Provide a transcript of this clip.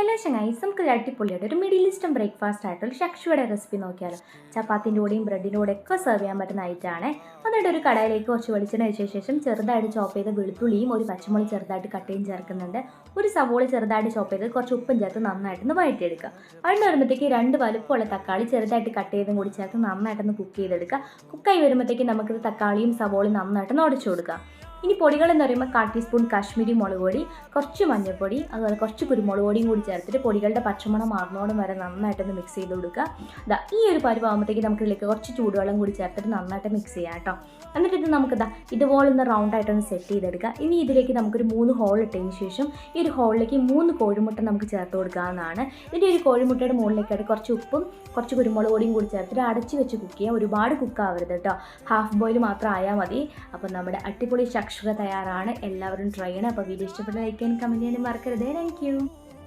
Hello ചങ്ങായിസ്, നമുക്ക് അടിപൊളിയായിട്ട് ഒരു മിഡിൽ ഈസ്റ്റേൺ ബ്രേക്ക്ഫാസ്റ്റ് ആയിട്ടുള്ള ഷക്ഷുവയുടെ റെസിപ്പി നോക്കിയാലോ. ചപ്പാത്തിൻ്റെ കൂടെയും ബ്രെഡിൻ്റെ കൂടെ ഒക്കെ സെർവ് ചെയ്യാൻ പറ്റുന്ന ഐറ്റമാണ്. എന്നിട്ട് ഒരു കടയിലേക്ക് കുറച്ച് വെളിച്ചെണ്ണ വെച്ച ശേഷം ചെറുതായിട്ട് ചോപ്പ് ചെയ്ത വെളുത്തുള്ളിയും ഒരു പച്ചമുളക് ചെറുതായിട്ട് കട്ടയും ചേർക്കുന്നുണ്ട്. ഒരു സവോള ചെറുതായിട്ട് ചോപ്പ് ചെയ്ത് കുറച്ച് ഉപ്പും ചേർത്ത് നന്നായിട്ടൊന്ന് വഴറ്റിയെടുക്കുക. വഴന്ന് വരുമ്പോഴത്തേക്ക് 2 വലുപ്പമുള്ള തക്കാളി ചെറുതായിട്ട് കട്ട് ചെയ്തും കൂടി ചേർത്ത് നന്നായിട്ടൊന്ന് കുക്ക് ചെയ്തെടുക്കുക. കുക്കായി വരുമ്പോഴത്തേക്ക് നമുക്കിത് തക്കാളിയും സവോളയും നന്നായിട്ടൊന്ന് ഉടച്ചു കൊടുക്കുക. ഇനി പൊടികളെന്ന് പറയുമ്പോൾ 1/4 ടീസ്പൂൺ കാശ്മീരി മുളക് പൊടി, കുറച്ച് മഞ്ഞൾപ്പൊടി, അതുപോലെ കുറച്ച് കുരുമുളക് പൊടിയും കൂടി ചേർത്തിട്ട് പൊടികളുടെ പച്ചമണം മാറുന്നോടും വരെ നന്നായിട്ടൊന്ന് മിക്സ് ചെയ്ത് കൊടുക്കുക. ഈ ഒരു പരുവാകുമ്പോഴത്തേക്ക് നമുക്ക് ഇതിലേക്ക് കുറച്ച് ചൂടുവെള്ളം കൂടി ചേർത്തിട്ട് നന്നായിട്ട് മിക്സ് ചെയ്യാം കേട്ടോ. എന്നിട്ട് ഇത് നമുക്ക് ഇതുപോലെ ഒന്ന് റൗണ്ടായിട്ടൊന്ന് സെറ്റ് ചെയ്തെടുക്കുക. ഇനി ഇതിലേക്ക് നമുക്കൊരു 3 ഹോൾ ഇട്ടതിന് ശേഷം ഈ ഒരു ഹോളിലേക്ക് 3 കോഴിമുട്ട നമുക്ക് ചേർത്ത് കൊടുക്കാവുന്നതാണ്. ഇതിൻ്റെ ഒരു കോഴിമുട്ടയുടെ മുകളിലേക്കായിട്ട് കുറച്ച് ഉപ്പും കുറച്ച് കുരുമുളക് പൊടിയും കൂടി ചേർത്തിട്ട് അടച്ച് വെച്ച് കുക്ക് ചെയ്യുക. ഒരുപാട് കുക്കാവരുത് കേട്ടോ, ഹാഫ് ബോയിൽ മാത്രം ആയാൽ മതി. അപ്പോൾ നമ്മുടെ അടിപൊളി ഷക്ഷുക തയ്യാറാണ്. എല്ലാവരും ട്രൈ ചെയ്യണം. അപ്പോൾ വീഡിയോ ഇഷ്ടപ്പെട്ട ലൈക്ക് ചെയ്യാനും കമൻറ്റ് ചെയ്യാനും മറക്കരുത്. Thank you.